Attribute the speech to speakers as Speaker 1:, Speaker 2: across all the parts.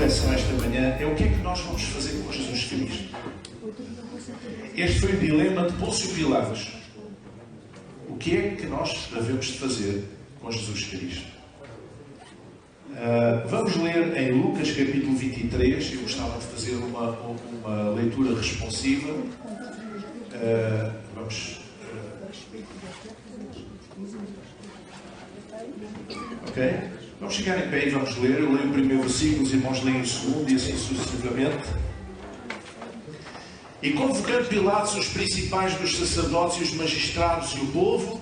Speaker 1: reflexão esta manhã é o que é que nós vamos fazer com Jesus Cristo. Este foi o dilema de Pôncio Pilatos. O que é que nós devemos de fazer com Jesus Cristo? Vamos ler em Lucas capítulo 23. Eu gostava de fazer uma leitura responsiva. Ok? Vamos chegar em pé e vamos ler. Eu leio o primeiro versículo, os irmãos leem o segundo e assim sucessivamente. E convocando Pilatos os principais dos sacerdotes e os magistrados e o povo,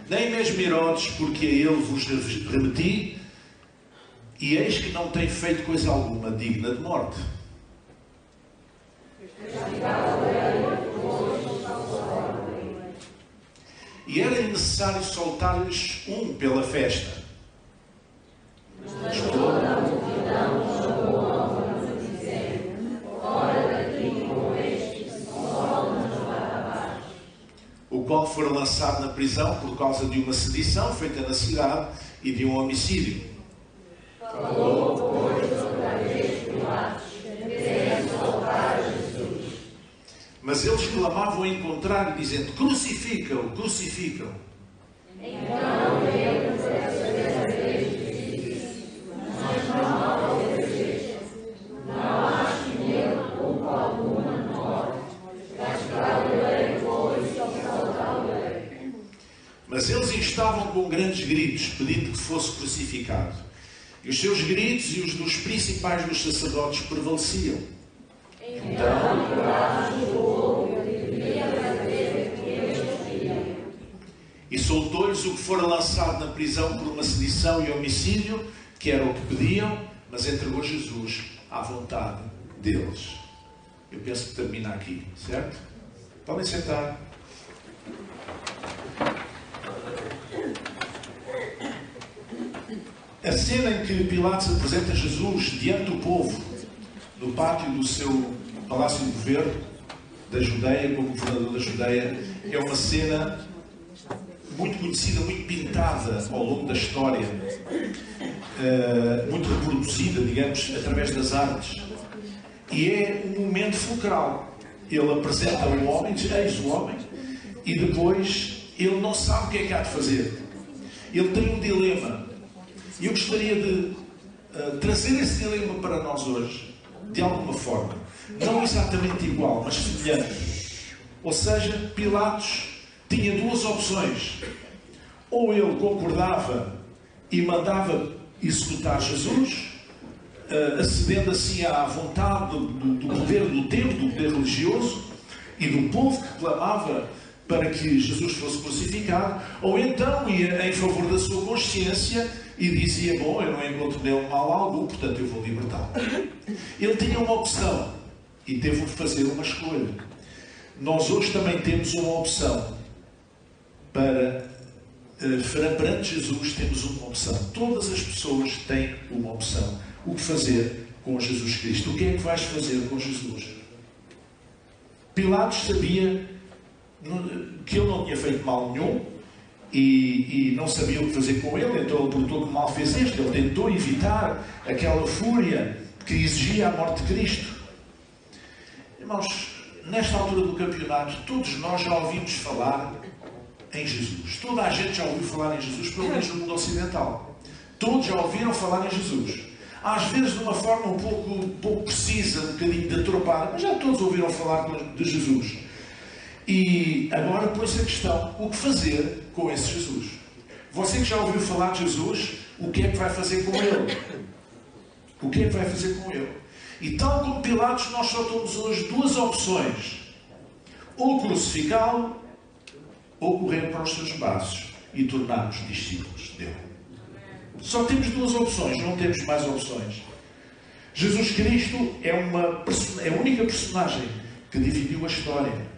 Speaker 1: nem mesmo Herodes, porque a ele vos remeti, e eis que não tem feito coisa alguma digna de morte. E era necessário soltar-lhes um pela festa. O qual fora lançado na prisão por causa de uma sedição feita na cidade e de um homicídio. Falou, pois, outra vez Pilatos, querendo soltar Jesus. Mas eles clamavam em contrário, dizendo: crucificam, crucificam. Então ele, por terceira vez, disse: mas não desejo, não acho nele culpa alguma de morte, castigá-lo-ei, pois, e soltá-lo-ei. Mas eles instavam com grandes gritos, pedindo que fosse crucificado. E os seus gritos e os dos principais dos sacerdotes prevaleciam. Então, e soltou-lhes o que fora lançado na prisão por uma sedição e homicídio, que era o que pediam, mas entregou Jesus à vontade deles. Eu penso que termina aqui, certo? Podem sentar. A cena em que Pilatos apresenta Jesus diante do povo, no pátio do seu palácio de governo da Judeia, como governador da Judeia, é uma cena muito conhecida, muito pintada ao longo da história, muito reproduzida, digamos, através das artes. E é um momento fulcral. Ele apresenta o homem, diz: eis o homem, e depois ele não sabe o que é que há de fazer. Ele tem um dilema. E eu gostaria de trazer esse dilema para nós hoje, de alguma forma. Não exatamente igual, mas semelhante. Ou seja, Pilatos tinha duas opções. Ou ele concordava e mandava executar Jesus, acedendo assim à vontade do poder do tempo, do poder religioso e do povo que clamava para que Jesus fosse crucificado, ou então ia em favor da sua consciência e dizia: bom, eu não encontro nele mal algum, portanto eu vou libertá-lo. Ele tinha uma opção e teve de fazer uma escolha. Nós hoje também temos uma opção. Perante Jesus temos uma opção. Todas as pessoas têm uma opção. O que fazer com Jesus Cristo? O que é que vais fazer com Jesus? Pilatos sabia que ele não tinha feito mal nenhum e não sabia o que fazer com ele, então ele perguntou: que mal fez este? Ele tentou evitar aquela fúria que exigia a morte de Cristo. Irmãos, nesta altura do campeonato, todos nós já ouvimos falar em Jesus. Toda a gente já ouviu falar em Jesus, pelo menos no mundo ocidental. Todos já ouviram falar em Jesus. Às vezes de uma forma um pouco precisa, um bocadinho deturpada, mas já todos ouviram falar de Jesus. E agora põe-se a questão: o que fazer com esse Jesus? Você que já ouviu falar de Jesus, o que é que vai fazer com ele? O que é que vai fazer com ele? E tal como Pilatos, nós só temos hoje duas opções: ou crucificá-lo, ou correr para os seus braços e tornar-nos discípulos dele. Só temos duas opções, não temos mais opções. Jesus Cristo é a única personagem que dividiu a história.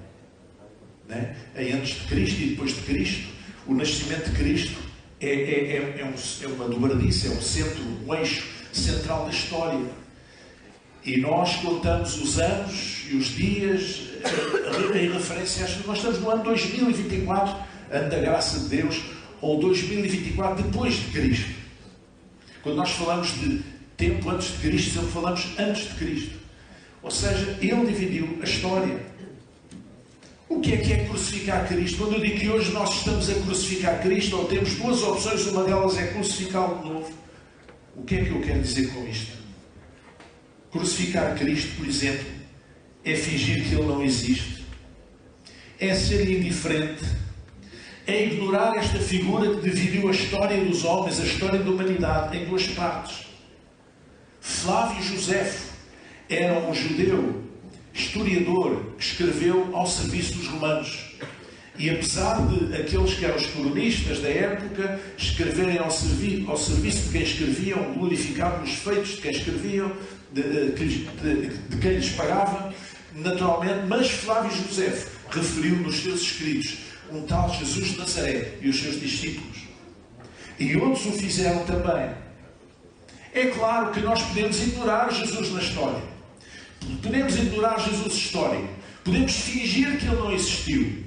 Speaker 1: Em antes de Cristo e depois de Cristo, o nascimento de Cristo é uma dobradiça, é um centro, um eixo central da história. E nós contamos os anos e os dias em referência às... Nós estamos no ano 2024, ano da graça de Deus, ou 2024 depois de Cristo. Quando nós falamos de tempo antes de Cristo, sempre falamos antes de Cristo. Ou seja, Ele dividiu a história. O que é crucificar Cristo? Quando eu digo que hoje nós estamos a crucificar Cristo, ou temos duas opções, uma delas é crucificá-lo de novo. O que é que eu quero dizer com isto? Crucificar Cristo, por exemplo, é fingir que Ele não existe, é ser indiferente, é ignorar esta figura que dividiu a história dos homens, a história da humanidade, em duas partes. Flávio Josefo era um judeu, historiador, que escreveu ao serviço dos romanos. E apesar de aqueles que eram os cronistas da época escreverem ao serviço de quem escreviam, glorificavam os feitos de quem escreviam, de quem lhes pagava, naturalmente, mas Flávio Josefo referiu nos seus escritos um tal Jesus de Nazaré e os seus discípulos. E outros o fizeram também. É claro que nós podemos ignorar Jesus na história. Podemos ignorar Jesus histórico. Podemos fingir que Ele não existiu.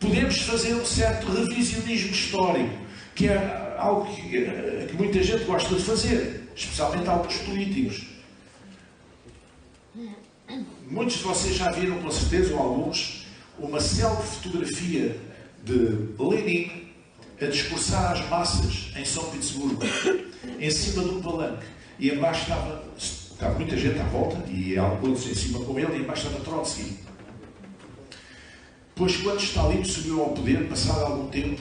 Speaker 1: Podemos fazer um certo revisionismo histórico, que é algo que muita gente gosta de fazer, especialmente alguns políticos. Muitos de vocês já viram, com certeza, ou alguns, uma célebre fotografia de Lenin a discursar às massas em São Petersburgo, em cima de um palanque. E embaixo estava muita gente à volta, e outros em cima com ele, e embaixo estava Trotsky. Pois quando Stalin subiu ao poder, passado algum tempo,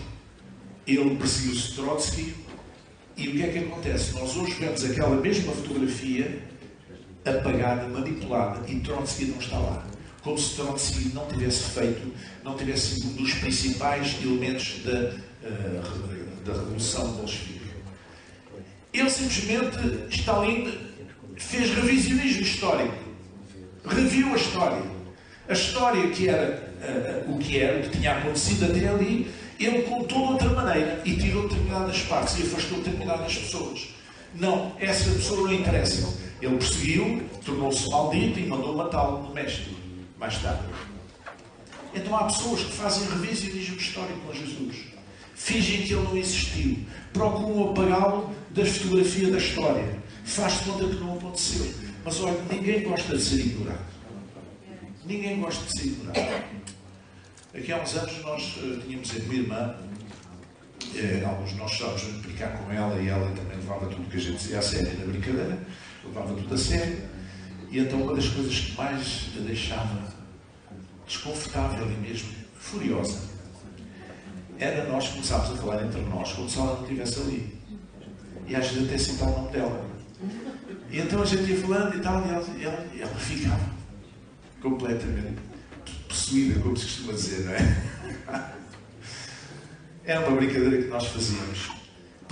Speaker 1: ele perseguiu-se Trotsky, e o que é que acontece? Nós hoje vemos aquela mesma fotografia apagada, manipulada, e Trotsky não está lá. Como se Trotsky não tivesse sido um dos principais elementos da Revolução Bolchevique. Ele simplesmente, Stalin, fez revisionismo histórico. Reviu a história. A história que era o que tinha acontecido até ali, ele contou de outra maneira e tirou determinadas partes e afastou determinadas pessoas. Não, essa pessoa não interessa. Ele perseguiu, tornou-se maldito e mandou matá-lo no México, mais tarde. Então há pessoas que fazem revisionismo histórico com Jesus. Fingem que Ele não existiu. Procuram apagá-lo da fotografia da história. Faz-se conta que não aconteceu. Mas olha, ninguém gosta de ser ignorado. Ninguém gosta de ser ignorado. Aqui há uns anos nós tínhamos a minha irmã, alguns de nós estávamos a brincar com ela, e ela também levava tudo que a gente dizia a sério na brincadeira, levava tudo a sério, e então uma das coisas que mais a deixava desconfortável e mesmo furiosa era nós começámos a falar entre nós como se ela não estivesse ali, e às vezes até citar o nome dela, e então a gente ia falando e tal, e ela ficava completamente possuída, como se costuma dizer, não é? Era uma brincadeira que nós fazíamos.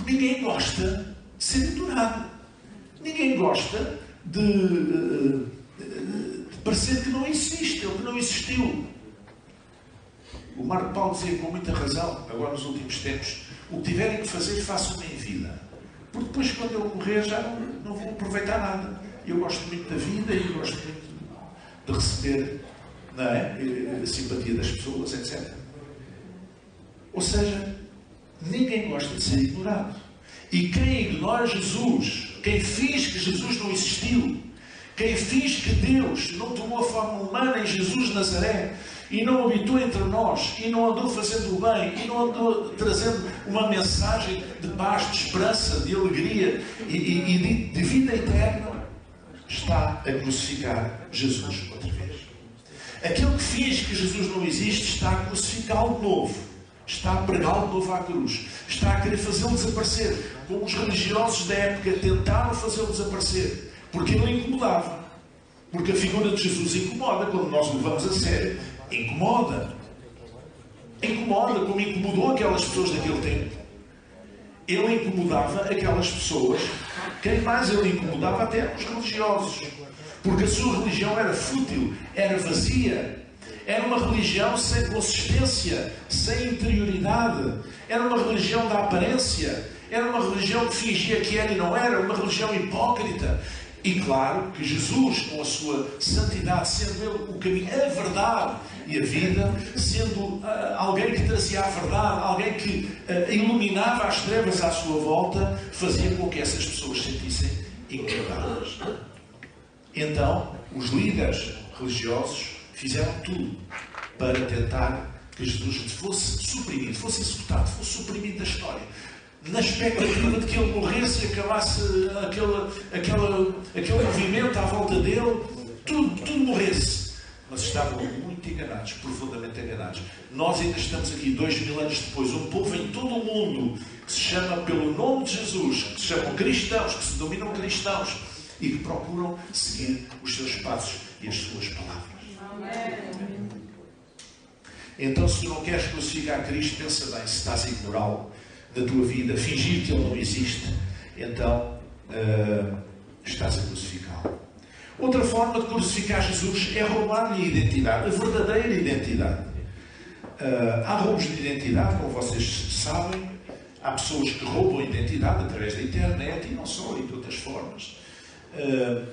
Speaker 1: Ninguém gosta de ser ignorado. Ninguém gosta de parecer que não existe, ou que não existiu. O Marco Paulo dizia com muita razão, agora nos últimos tempos, o que tiverem que fazer, façam em vida. Porque depois, quando eu morrer, já não vou aproveitar nada. Eu gosto muito da vida e gosto muito de receber, não é, a simpatia das pessoas, etc. Ou seja, ninguém gosta de ser ignorado. E quem ignora Jesus, quem finge que Jesus não existiu, quem finge que Deus não tomou a forma humana em Jesus de Nazaré e não habitou entre nós, e não andou fazendo o bem, e não andou trazendo uma mensagem de paz, de esperança, de alegria e de vida eterna, está a crucificar Jesus outra vez. Aquele que finge que Jesus não existe está a crucificá-lo de novo. Está a pregá-lo de novo à cruz. Está a querer fazê-lo desaparecer. Como os religiosos da época tentaram fazê-lo desaparecer. Porque ele incomodava. Porque a figura de Jesus incomoda. Quando nós o levamos a sério, incomoda. Incomoda como incomodou aquelas pessoas daquele tempo. Ele incomodava aquelas pessoas. Quem mais ele incomodava? Até os religiosos. Porque a sua religião era fútil, era vazia, era uma religião sem consistência, sem interioridade, era uma religião da aparência, Era uma religião que fingia que era e não era, uma religião hipócrita. E claro que Jesus, com a sua santidade, sendo Ele o caminho, a verdade e a vida, sendo alguém que trazia a verdade, alguém que iluminava as trevas à sua volta, fazia com que essas pessoas se sentissem incomodadas. Então, os líderes religiosos fizeram tudo para tentar que Jesus fosse suprimido, fosse executado, fosse suprimido da história, na expectativa de que ele morresse e acabasse aquele movimento à volta dele, tudo morresse. Mas estavam muito enganados, profundamente enganados. Nós ainda estamos aqui 2000 anos depois, um povo em todo o mundo que se chama pelo nome de Jesus, que se chamam cristãos, que se dominam cristãos e que procuram seguir os seus passos e as suas palavras. Amém. Então, se tu não queres crucificar Cristo, pensa bem, se estás a ignorá-lo na tua vida, fingir que Ele não existe, então estás a crucificá-lo. Outra forma de crucificar Jesus é roubar-lhe a identidade, a verdadeira identidade. Há roubos de identidade, como vocês sabem. Há pessoas que roubam a identidade através da internet e não só, e de outras formas.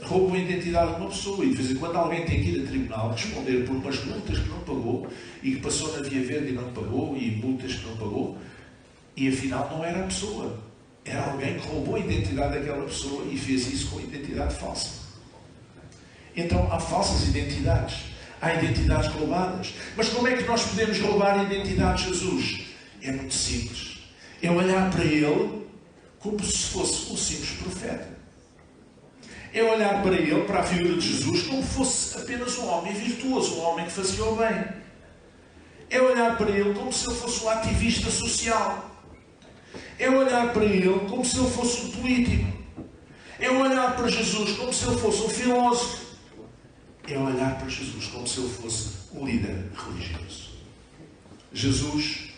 Speaker 1: Roubam a identidade de uma pessoa e de vez em quando alguém tem que ir a tribunal responder por umas multas que não pagou e que passou na via verde e não pagou, e multas que não pagou, e afinal não era a pessoa, era alguém que roubou a identidade daquela pessoa e fez isso com a identidade falsa. Então há falsas identidades, há identidades roubadas. Mas como é que nós podemos roubar a identidade de Jesus? É muito simples, é olhar para Ele como se fosse um simples profeta. É olhar para Ele, para a figura de Jesus, como se fosse apenas um homem virtuoso, um homem que fazia o bem. É olhar para Ele como se Ele fosse um ativista social. É olhar para Ele como se Ele fosse um político. É olhar para Jesus como se Ele fosse um filósofo. É olhar para Jesus como se Ele fosse um líder religioso. Jesus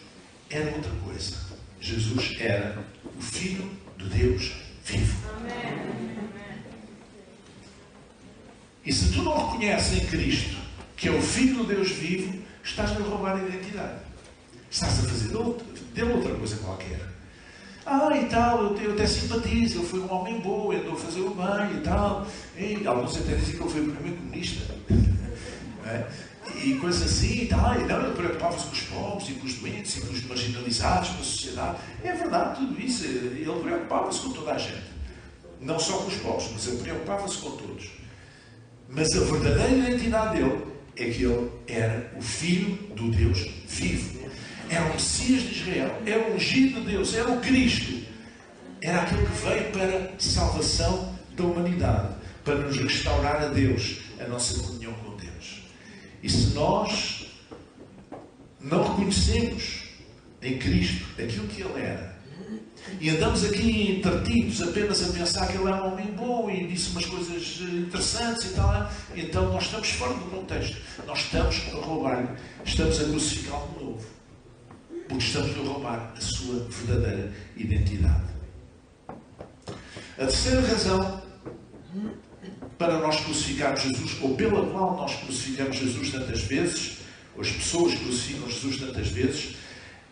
Speaker 1: era outra coisa. Jesus era o Filho de Deus vivo. Amém. E se tu não reconheces em Cristo que é o Filho de Deus vivo, estás a roubar a identidade. Estás a fazer dele outra coisa qualquer. E tal, eu até simpatizo, ele foi um homem bom, andou a fazer o bem e tal. E alguns até dizem que ele foi o primeiro comunista. E coisas assim e tal. E não, ele preocupava-se com os pobres e com os doentes e com os marginalizados, com a sociedade. É verdade tudo isso. Ele preocupava-se com toda a gente. Não só com os pobres, mas ele preocupava-se com todos. Mas a verdadeira identidade dele é que ele era o Filho do Deus vivo. Era o Messias de Israel, era o ungido de Deus, era o Cristo. Era aquele que veio para a salvação da humanidade, para nos restaurar a Deus, a nossa comunhão com Deus. E se nós não reconhecemos em Cristo aquilo que Ele era, e andamos aqui entretidos apenas a pensar que Ele é um homem bom e disse umas coisas interessantes e tal, então nós estamos fora do contexto. Nós estamos a roubar-lhe, estamos a crucificá-lo de novo. Porque estamos a roubar a sua verdadeira identidade. A terceira razão para nós crucificarmos Jesus, ou pela qual nós crucificamos Jesus tantas vezes, ou as pessoas crucificam Jesus tantas vezes,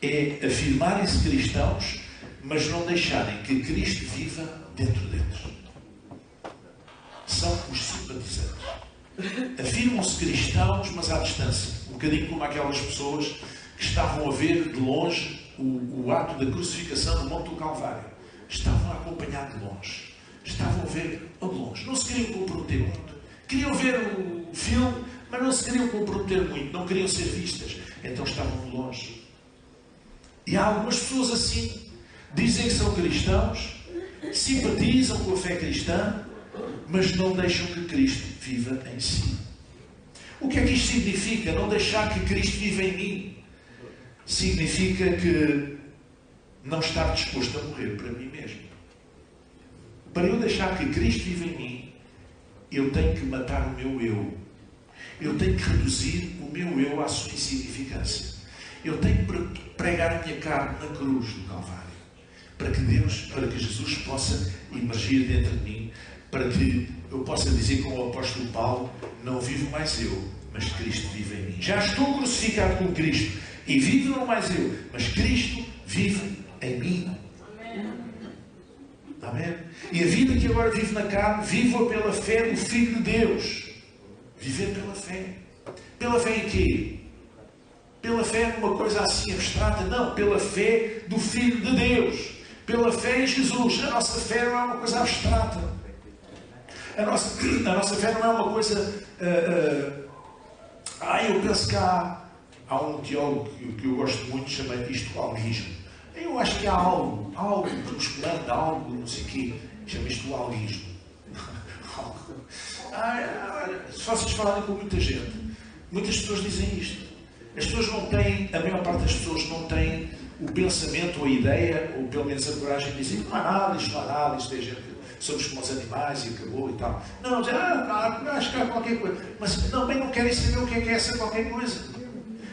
Speaker 1: é afirmarem-se cristãos, mas não deixarem que Cristo viva dentro deles. São os simpatizantes. Afirmam-se cristãos, mas à distância. Um bocadinho como aquelas pessoas que estavam a ver de longe o ato da crucificação no Monte do Calvário. Estavam a acompanhar de longe. Estavam a ver de longe. Não se queriam comprometer muito. Queriam ver o filme, mas não se queriam comprometer muito. Não queriam ser vistas. Então estavam de longe. E há algumas pessoas assim. Dizem que são cristãos, simpatizam com a fé cristã, mas não deixam que Cristo viva em si. O que é que isto significa? Não deixar que Cristo viva em mim. Significa que não estar disposto a morrer para mim mesmo. Para eu deixar que Cristo viva em mim, eu tenho que matar o meu eu. Eu tenho que reduzir o meu eu à sua insignificância. Eu tenho que pregar a minha carne na cruz do Calvário. Para que Jesus possa emergir dentro de mim, para que eu possa dizer como o apóstolo Paulo, não vivo mais eu, mas Cristo vive em mim. Já estou crucificado com Cristo e vivo não mais eu, mas Cristo vive em mim. Amém? E a vida que agora vive na carne, vivo-a pela fé do Filho de Deus. Viver pela fé. Pela fé em quê? Pela fé numa coisa assim abstrata? Não, pela fé do Filho de Deus. Pela fé em Jesus. A nossa fé não é uma coisa abstrata. A nossa fé não é uma coisa... eu penso que há um teólogo que eu gosto muito, chama isto alguismo. Eu acho que há algo que nos comanda, algo, não sei o quê, chama isto o alguismo. Se vocês falarem com muita gente, muitas pessoas dizem isto. As pessoas não têm, a maior parte das pessoas não tem o pensamento, ou a ideia, ou pelo menos a coragem de dizer não há nada, isto não há nada, isto é gente, somos como os animais e acabou e tal. Não, dizem, acho que há qualquer coisa. Mas também não querem saber o que é essa qualquer coisa.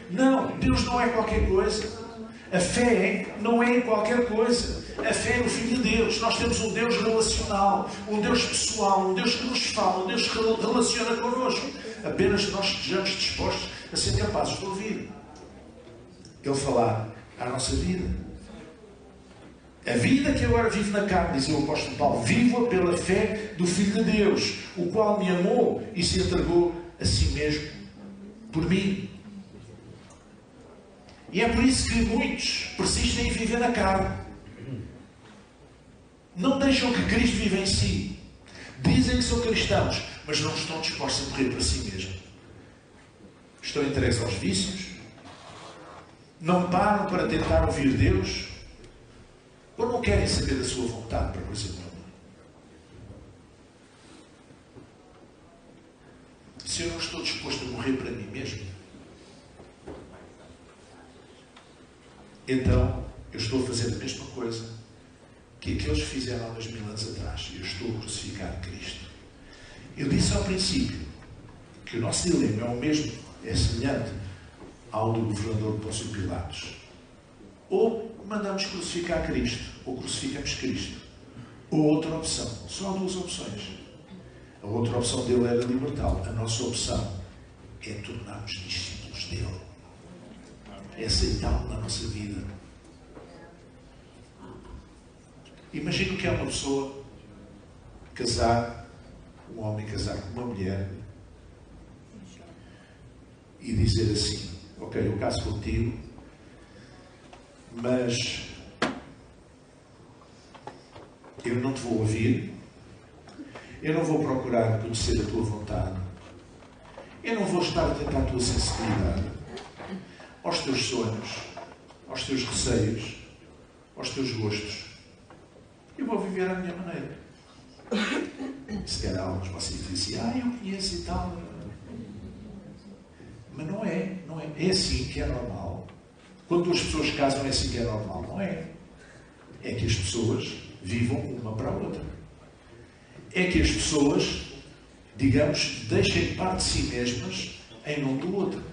Speaker 1: Não, Deus não é qualquer coisa. A fé não é em qualquer coisa. A fé é no Filho de Deus. Nós temos um Deus relacional, um Deus pessoal, um Deus que nos fala, um Deus que relaciona connosco. Apenas nós estejamos dispostos a ser capazes de ouvir Ele falar à nossa vida. A vida que agora vive na carne, diz o apóstolo Paulo, vivo-a pela fé do Filho de Deus, o qual me amou e se entregou a si mesmo por mim. E é por isso que muitos persistem em viver na carne. Não deixam que Cristo viva em si. Dizem que são cristãos, mas não estão dispostos a morrer para si mesmos. Estão entregues aos vícios. Não param para tentar ouvir Deus. Ou não querem saber da sua vontade para coisa nenhuma. Se eu não estou disposto a morrer para mim mesmo, então eu estou a fazer a mesma coisa que aqueles que fizeram há 2000 anos atrás. Eu estou a crucificar Cristo. Eu disse ao princípio que o nosso dilema é o mesmo, é semelhante ao do governador Pôncio Pilatos. Ou mandamos crucificar Cristo, ou crucificamos Cristo. Ou outra opção. Só há duas opções. A outra opção dele era libertá-lo. A nossa opção é tornar-nos discípulos dele. É aceitá-lo na nossa vida. Imagina que é uma pessoa casar, um homem casar com uma mulher e dizer assim: ok, eu caso contigo, mas eu não te vou ouvir, eu não vou procurar conhecer a tua vontade, eu não vou estar atento à tua sensibilidade, aos teus sonhos, aos teus receios, aos teus gostos. Eu vou viver à minha maneira. Se calhar alguns de vocês dizem assim: eu conheço e tal. Mas não é. É assim que é normal. Quando duas pessoas casam, é assim que é normal. Não é. É que as pessoas vivam uma para a outra. É que as pessoas, digamos, deixem parte de si mesmas em nome do outro.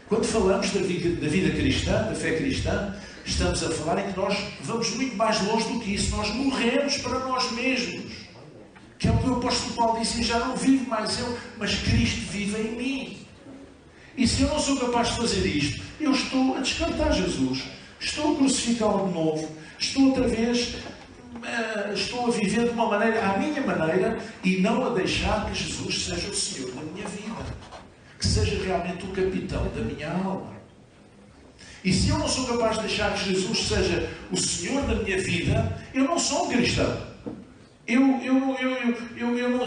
Speaker 1: Quando falamos da vida cristã, da fé cristã, estamos a falar em que nós vamos muito mais longe do que isso. Nós morremos para nós mesmos. Que é o que o apóstolo Paulo disse: já não vivo mais eu, mas Cristo vive em mim. E se eu não sou capaz de fazer isto, eu estou a descartar Jesus. Estou a crucificá-lo de novo. Estou outra vez, estou a viver de uma maneira, à minha maneira, e não a deixar que Jesus seja o Senhor da minha vida. Que seja realmente o capitão da minha alma. E se eu não sou capaz de deixar que Jesus seja o Senhor da minha vida, eu não sou um cristão.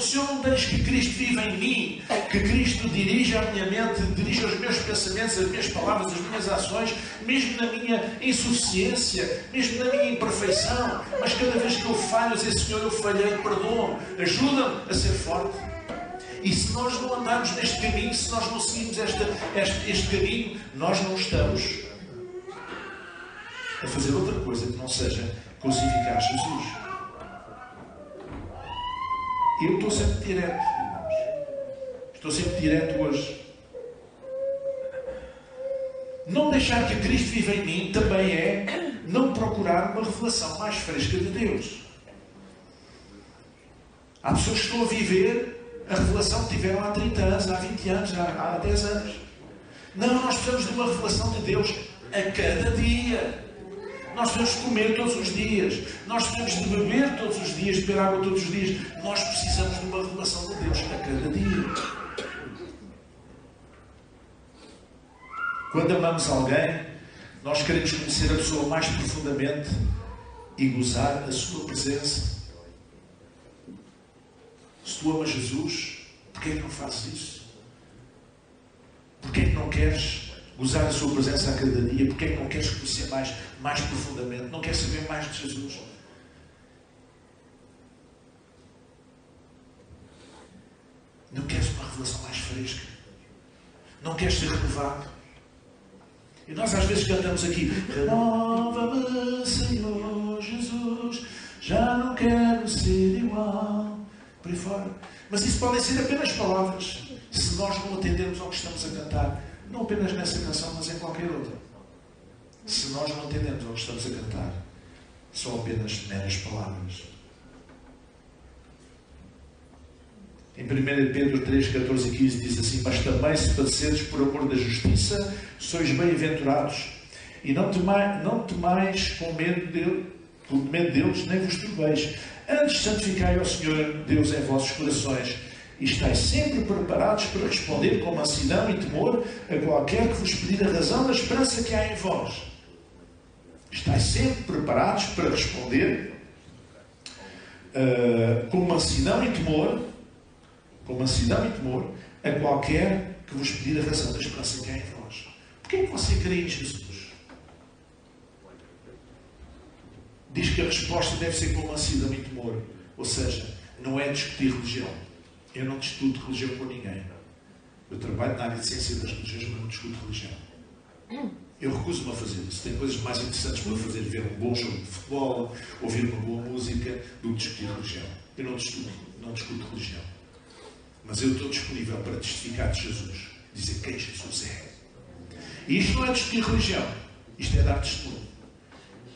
Speaker 1: Se eu não deixo que Cristo viva em mim, que Cristo dirija a minha mente, dirija os meus pensamentos, as minhas palavras, as minhas ações, mesmo na minha insuficiência, mesmo na minha imperfeição, mas cada vez que eu falho, eu dizer: Senhor, eu falhei, perdoa-me, ajuda-me a ser forte. E se nós não andarmos neste caminho, se nós não seguirmos este caminho, nós não estamos a fazer outra coisa que não seja crucificar Jesus. Eu estou sempre direto, irmãos. Estou sempre direto hoje. Não deixar que Cristo viva em mim também é não procurar uma revelação mais fresca de Deus. Há pessoas que estão a viver a revelação que tiveram há 30 anos, há 20 anos, há 10 anos. Não, nós precisamos de uma revelação de Deus a cada dia. nós temos de comer todos os dias, nós temos de beber todos os dias, de beber água todos os dias. Nós precisamos de uma revelação de Deus a cada dia. Quando amamos alguém, nós queremos conhecer a pessoa mais profundamente e gozar a sua presença. Se tu amas Jesus, porquê é que não fazes isso? Porquê é que não queres gozar a sua presença a cada dia? Porquê é que não queres conhecer mais profundamente? Não queres saber mais de Jesus? Não queres uma revelação mais fresca? Não queres ser renovado? E nós às vezes cantamos aqui: renova-me, Senhor Jesus, já não quero ser igual. Por aí fora. Mas isso podem ser apenas palavras, se nós não atendermos ao que estamos a cantar. Não apenas nessa canção, mas em qualquer outra. Se nós não atendemos ao que estamos a cantar, são apenas meras palavras. Em 1 Pedro 3, 14 e 15 diz assim: mas também se padeceres por amor da justiça, sois bem-aventurados. E não temais com medo deles, nem vos turbeis. Antes santificai ao Senhor Deus em vossos corações, e estáis sempre preparados para responder com mansidão e temor a qualquer que vos pedir a razão da esperança que há em vós. Estáis sempre preparados para responder com mansidão e temor a qualquer que vos pedir a razão da esperança que há em vós. Porquê é que você crê em Jesus? Diz que a resposta deve ser com mansidão e temor. Ou seja, não é discutir religião. Eu não discuto religião com ninguém. Eu trabalho na área de ciência das religiões, mas não discuto religião. Eu recuso-me a fazer isso. Tem coisas mais interessantes para fazer: ver um bom jogo de futebol, ouvir uma boa música, do que discutir religião. Eu não discuto religião. Mas eu estou disponível para testificar de Jesus, dizer quem Jesus é. E isto não é discutir religião, isto é dar testemunho.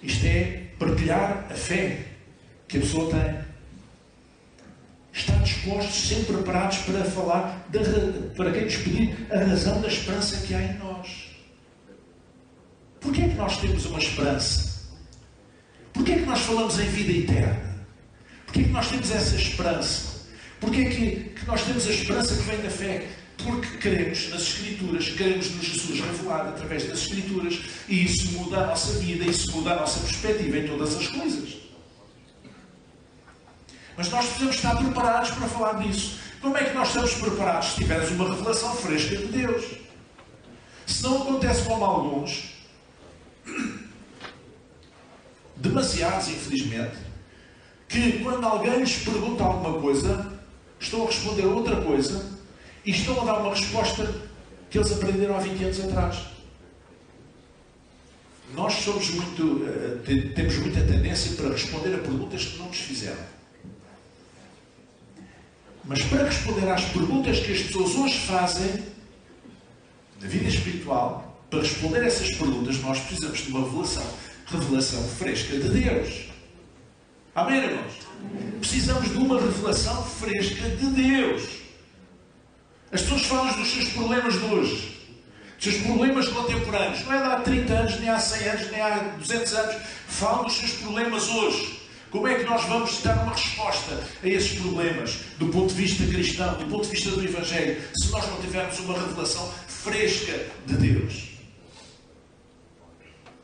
Speaker 1: Isto é partilhar a fé que a pessoa tem. Estar dispostos, sempre preparados para falar, para quem nos pedir a razão da esperança que há em nós. Porquê é que nós temos uma esperança? Porquê é que nós falamos em vida eterna? Porquê é que nós temos essa esperança? Porquê é que nós temos a esperança que vem da fé? Porque cremos nas Escrituras, cremos no Jesus revelado através das Escrituras, e isso muda a nossa vida, isso muda a nossa perspectiva em todas as coisas. Mas nós precisamos estar preparados para falar disso. Como é que nós estamos preparados? Se tivermos uma revelação fresca de Deus. Se não acontece como alguns, demasiados infelizmente, que quando alguém lhes pergunta alguma coisa, estão a responder a outra coisa e estão a dar uma resposta que eles aprenderam há 20 anos atrás. Nós temos muita tendência para responder a perguntas que não nos fizeram. Mas para responder às perguntas que as pessoas hoje fazem na vida espiritual, para responder a essas perguntas, nós precisamos de uma revelação fresca de Deus. Amém, irmãos? Precisamos de uma revelação fresca de Deus. As pessoas falam dos seus problemas de hoje, dos seus problemas contemporâneos. Não é de há 30 anos, nem há 100 anos, nem há 200 anos. Falam dos seus problemas hoje. Como é que nós vamos dar uma resposta a esses problemas, do ponto de vista cristão, do ponto de vista do Evangelho, se nós não tivermos uma revelação fresca de Deus?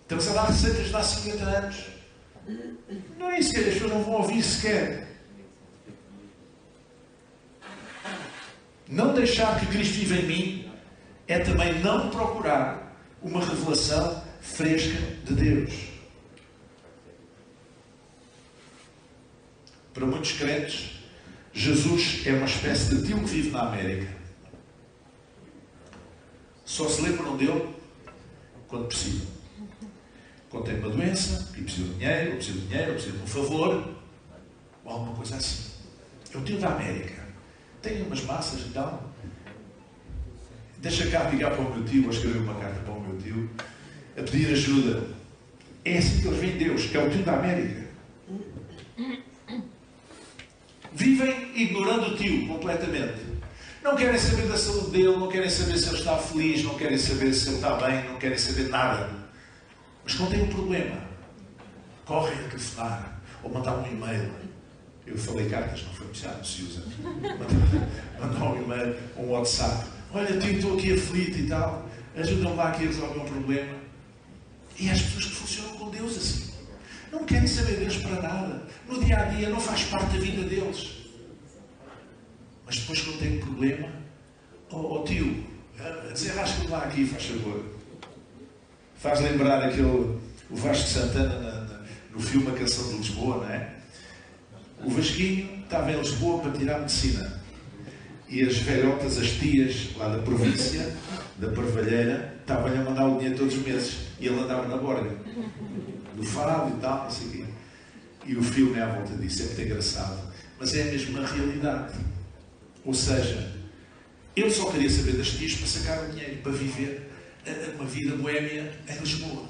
Speaker 1: Estamos a dar receitas de há 50 anos. Não é isso que as pessoas não vão ouvir sequer. Não deixar que Cristo viva em mim é também não procurar uma revelação fresca de Deus. Para muitos crentes, Jesus é uma espécie de tio que vive na América. Só se lembram dele quando precisam. Quando tem uma doença, e precisa de dinheiro, ou precisa de um favor, ou alguma coisa assim. É o tio da América. Tem umas massas e tal. Deixa cá ligar para o meu tio, ou escrever uma carta para o meu tio, a pedir ajuda. É assim que eles veem Deus. É o tio da América. Vivem ignorando o tio completamente. Não querem saber da saúde dele, não querem saber se ele está feliz, não querem saber se ele está bem, não querem saber nada. Mas quando tem um problema, correm a telefonar ou mandar um e-mail. Eu falei cartas, não foi já não se usa. Mandar um e-mail, um WhatsApp. Olha, tio, estou aqui aflito e tal. Ajuda-me lá aqui a resolver um problema. E há as pessoas que funcionam com Deus assim. Não querem saber deles para nada. No dia a dia não faz parte da vida deles. Mas depois quando tem um problema, tio, desenrasca-me lá aqui, faz favor. Faz lembrar o Vasco Santana no filme A Canção de Lisboa, não é? O Vasquinho estava em Lisboa para tirar medicina. E as velhotas, as tias lá da província, da Parvalheira, estavam-lhe a mandar o dinheiro todos os meses. E ele andava na borga. Do fado e tal, não sei o quê. E o filme é à volta disso, é muito engraçado. Mas é mesmo uma realidade. Ou seja, ele só queria saber das tias para sacar o dinheiro, para viver uma vida boémia em Lisboa.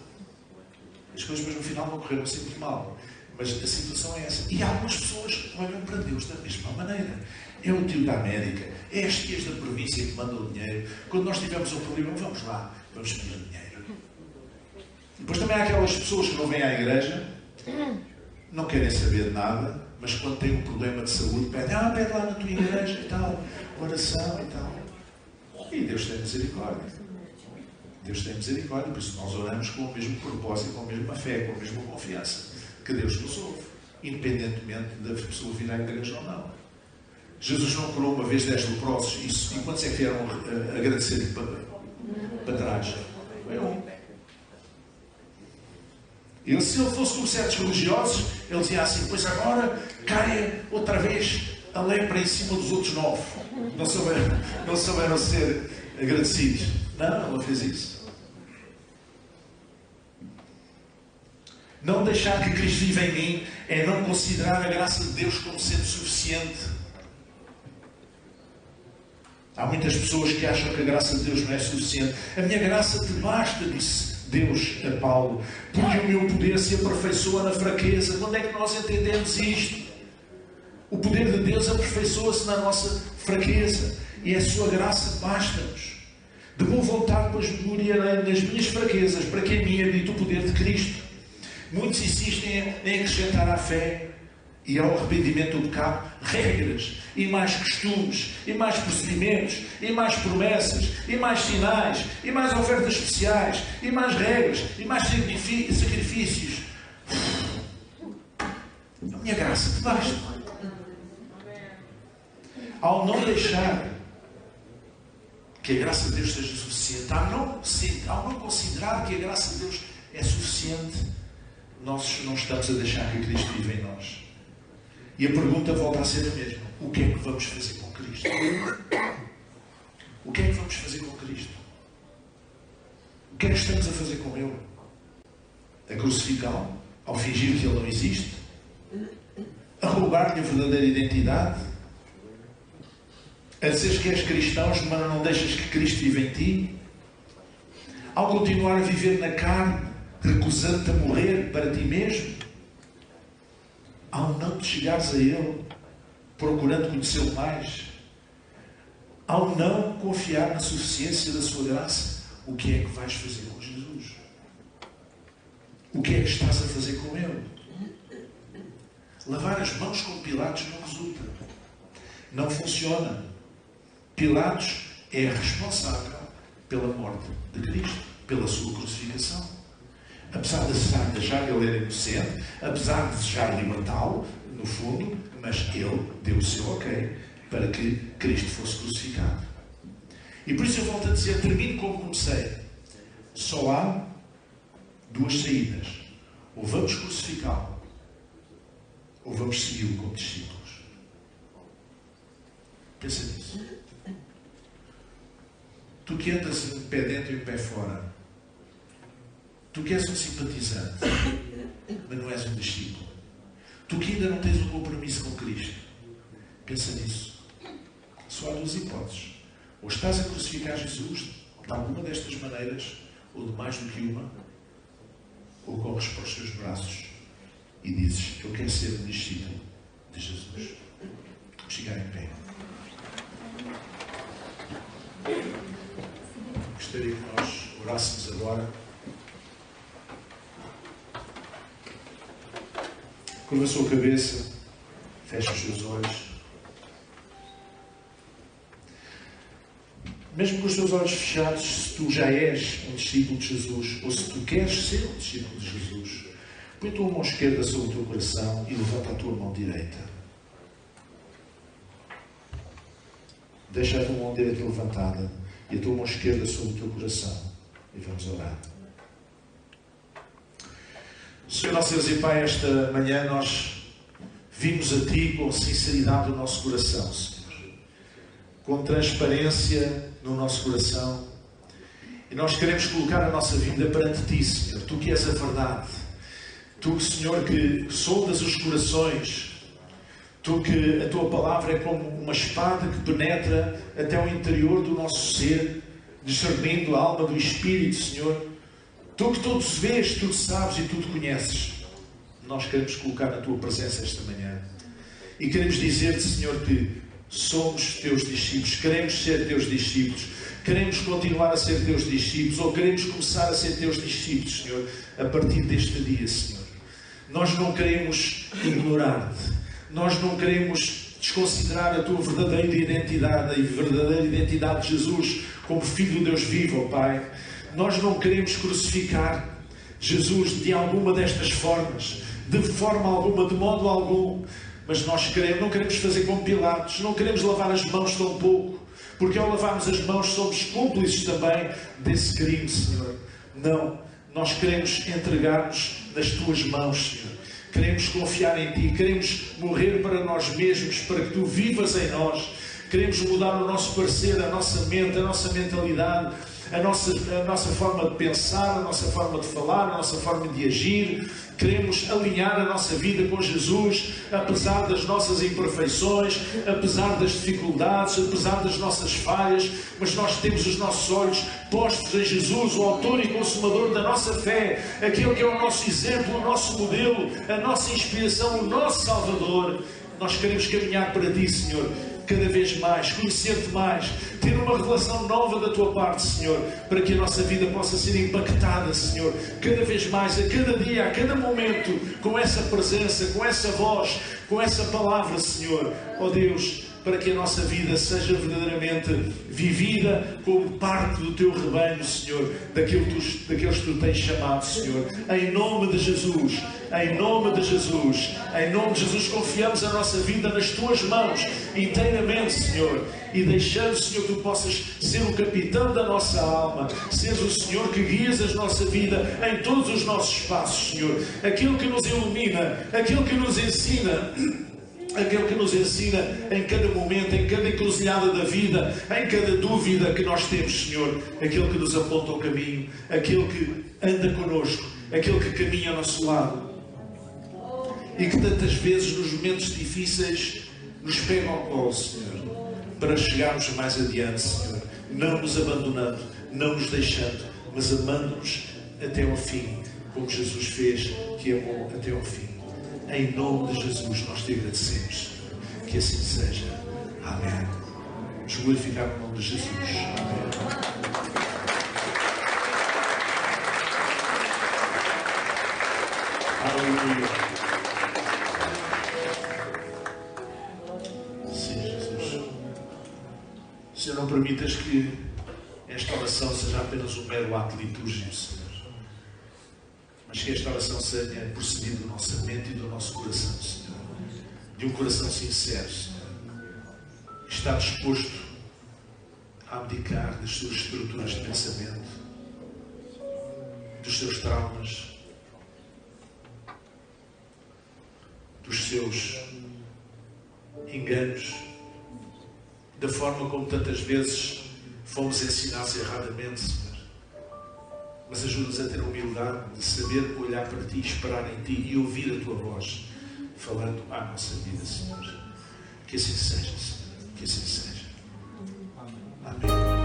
Speaker 1: As coisas, mas no final não correram sempre mal. Mas a situação é essa. E algumas pessoas olham para Deus da mesma maneira. É o tio da América, é as tias da província que mandam o dinheiro. Quando nós tivermos um problema, vamos lá, vamos pedir dinheiro. Depois também há aquelas pessoas que não vêm à igreja, não querem saber de nada, mas quando têm um problema de saúde, pedem, pede lá na tua igreja e tal, oração e tal. E Deus tem misericórdia. Deus tem misericórdia, por isso nós oramos com o mesmo propósito, com a mesma fé, com a mesma confiança, que Deus nos ouve, independentemente da pessoa vir à igreja ou não. Jesus não curou uma vez 10 leprosos, e quantos é que vieram agradecer-lhe para trás? Foi um. E se ele fosse como certos religiosos, ele dizia assim, pois agora caia outra vez a lepra em cima dos outros 9. Não souberam ser agradecidos. Não, ele não fez isso. Não deixar que Cristo viva em mim é não considerar a graça de Deus como sendo suficiente. Há muitas pessoas que acham que a graça de Deus não é suficiente. A minha graça te basta, disse Deus a Paulo, porque o meu poder se aperfeiçoa na fraqueza. Quando é que nós entendemos isto? O poder de Deus aperfeiçoa-se na nossa fraqueza. E a sua graça basta-nos. De boa vontade, pois me gloriarei nas minhas fraquezas, para que a mim habite o poder de Cristo. Muitos insistem em acrescentar à fé e ao arrependimento do pecado regras, e mais costumes, e mais procedimentos, e mais promessas, e mais sinais, e mais ofertas especiais, e mais regras, e mais sacrifícios. A minha graça te basta. Ao não deixar que a graça de Deus seja suficiente, ao não considerar que a graça de Deus é suficiente, nós não estamos a deixar que Cristo viva em nós. E a pergunta volta a ser a mesma. O que é que vamos fazer com Cristo? O que é que vamos fazer com Cristo? O que é que estamos a fazer com Ele? A crucificá-lo? Ao fingir que Ele não existe? A roubar-lhe a verdadeira identidade? A dizeres que és cristão, mas não deixas que Cristo viva em ti? Ao continuar a viver na carne, recusando-te a morrer para ti mesmo? Ao não te chegares a Ele, procurando conhecê-lo mais? Ao não confiar na suficiência da sua graça? O que é que vais fazer com Jesus? O que é que estás a fazer com Ele? Lavar as mãos com Pilatos não resulta. Não funciona. Pilatos é responsável pela morte de Cristo, pela sua crucificação. Apesar de achar que ele era inocente, apesar de desejar libertá-lo, no fundo, mas ele deu o seu ok para que Cristo fosse crucificado. E por isso eu volto a dizer, termino como comecei. Só há duas saídas. Ou vamos crucificá-lo, ou vamos segui-lo como discípulos. Pensa nisso. Tu que andas um pé dentro e um pé fora, tu que és um simpatizante, mas não és um discípulo. Tu que ainda não tens um compromisso com Cristo. Pensa nisso. Só há duas hipóteses. Ou estás a crucificar Jesus, de alguma destas maneiras, ou de mais do que uma, ou corres para os teus braços e dizes, eu quero ser um discípulo de Jesus. Vamos chegar em pé. Gostaria que nós orássemos agora. Curva a sua cabeça, feche os seus olhos. Mesmo com os teus olhos fechados, se tu já és um discípulo de Jesus, ou se tu queres ser um discípulo de Jesus, põe a tua mão esquerda sobre o teu coração e levanta a tua mão direita. Deixa a tua mão direita levantada e a tua mão esquerda sobre o teu coração. E vamos orar. Senhor, nosso Deus e Pai, esta manhã nós vimos a Ti com sinceridade do nosso coração, Senhor. Com transparência no nosso coração. E nós queremos colocar a nossa vida perante Ti, Senhor. Tu que és a verdade. Tu, Senhor, que sondas os corações. Tu que a Tua palavra é como uma espada que penetra até o interior do nosso ser, discernindo a alma do Espírito, Senhor. Tu que tudo vês, tudo sabes e tudo conheces. Nós queremos colocar na Tua presença esta manhã. E queremos dizer-te, Senhor, que somos Teus discípulos, queremos ser Teus discípulos, queremos continuar a ser Teus discípulos, ou queremos começar a ser Teus discípulos, Senhor, a partir deste dia, Senhor. Nós não queremos ignorar-te, nós não queremos desconsiderar a Tua verdadeira identidade, a verdadeira identidade de Jesus como Filho de Deus vivo, ó Pai. Nós não queremos crucificar Jesus de alguma destas formas, de forma alguma, de modo algum. Mas nós não queremos fazer como Pilatos, não queremos lavar as mãos tão pouco, porque ao lavarmos as mãos somos cúmplices também desse crime, Senhor. Não, nós queremos entregar-nos nas Tuas mãos, Senhor. Queremos confiar em Ti, queremos morrer para nós mesmos, para que Tu vivas em nós. Queremos mudar o nosso parecer, a nossa mente, a nossa mentalidade, a nossa forma de pensar, a nossa forma de falar, a nossa forma de agir. Queremos alinhar a nossa vida com Jesus, apesar das nossas imperfeições, apesar das dificuldades, apesar das nossas falhas, mas nós temos os nossos olhos postos em Jesus, o autor e consumador da nossa fé, aquele que é o nosso exemplo, o nosso modelo, a nossa inspiração, o nosso Salvador. Nós queremos caminhar para Ti, Senhor, cada vez mais, conhecer-te mais, ter uma revelação nova da Tua parte, Senhor, para que a nossa vida possa ser impactada, Senhor, cada vez mais, a cada dia, a cada momento, com essa presença, com essa voz, com essa palavra, Senhor. Ó Deus, para que a nossa vida seja verdadeiramente vivida como parte do Teu rebanho, Senhor, daqueles que Tu tens chamado, Senhor. Em nome de Jesus, em nome de Jesus, em nome de Jesus, confiamos a nossa vida nas Tuas mãos, inteiramente, Senhor, e deixando, Senhor, que Tu possas ser o capitão da nossa alma, seres o Senhor que guias a nossa vida em todos os nossos passos, Senhor. Aquilo que nos ilumina, aquilo que nos ensina, aquele que nos ensina em cada momento, em cada encruzilhada da vida, em cada dúvida que nós temos, Senhor. Aquele que nos aponta o caminho, aquele que anda connosco, aquele que caminha ao nosso lado. E que tantas vezes nos momentos difíceis nos pega ao colo, Senhor, para chegarmos mais adiante, Senhor. Não nos abandonando, não nos deixando, mas amando-nos até ao fim, como Jesus fez, que amou até ao fim. Em nome de Jesus nós Te agradecemos, Senhor. Que assim seja. Amém. Vamos glorificar o nome de Jesus. Amém. Aleluia. Sim, Jesus. Senhor, não permitas que esta oração seja apenas um mero ato litúrgico, Senhor, mas que esta oração seja procedida da nossa mente e do nosso coração, Senhor. De um coração sincero, Senhor. Está disposto a abdicar das suas estruturas de pensamento, dos seus traumas, dos seus enganos, da forma como tantas vezes fomos ensinados erradamente, Senhor. Mas ajuda-nos a ter a humildade de saber olhar para Ti, esperar em Ti e ouvir a Tua voz falando à nossa vida, Senhor. Que assim seja, Senhor. Que assim seja. Amém.